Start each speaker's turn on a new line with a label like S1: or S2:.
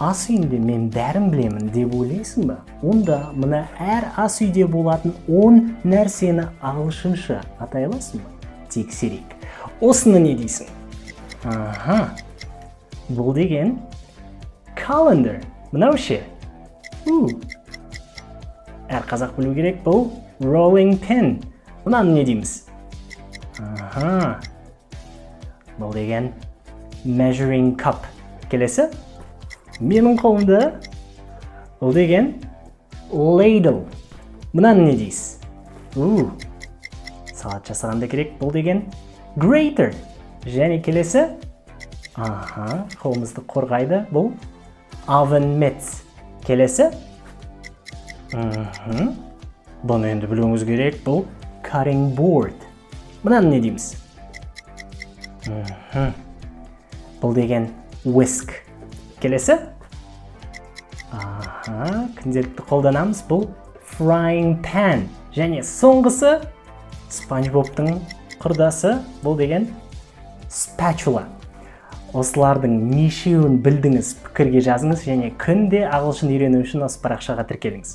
S1: ас үйінде мен бәрін білемін деп ойлайсың ба? Онда мына әр ас үйде болатын 10 нәрсені ағылшынша атай аласың ба? Тексерейік. Осыны не дейсің? Бұл деген calendar. Мынау ше? Әр қазақ білу керек, бұл rolling pin. Мынаны не дейміз? Бұл деген measuring cup. Келесі? Менің қолымда бұл деген ladle. Мынаны не дейсіз? Салат жасағанда керек, бұл деген grater. Және келесі? Қолымызды қорғайды, бұл oven mitts. Келесі? Бұны енді білуіңіз керек, бұл cutting board. Мынаны не дейміз? Бұл деген whisk. Келесі? Күнделікті қолданамыз, бұл frying pan. Және соңғысы SpongeBob'тың құрдасы, бұл деген spatula. Осылардың нешеуін білдіңіз, пікірге жазыңыз және күнде ағылшын үйрену үшін осы парақшаға тіркеліңіз.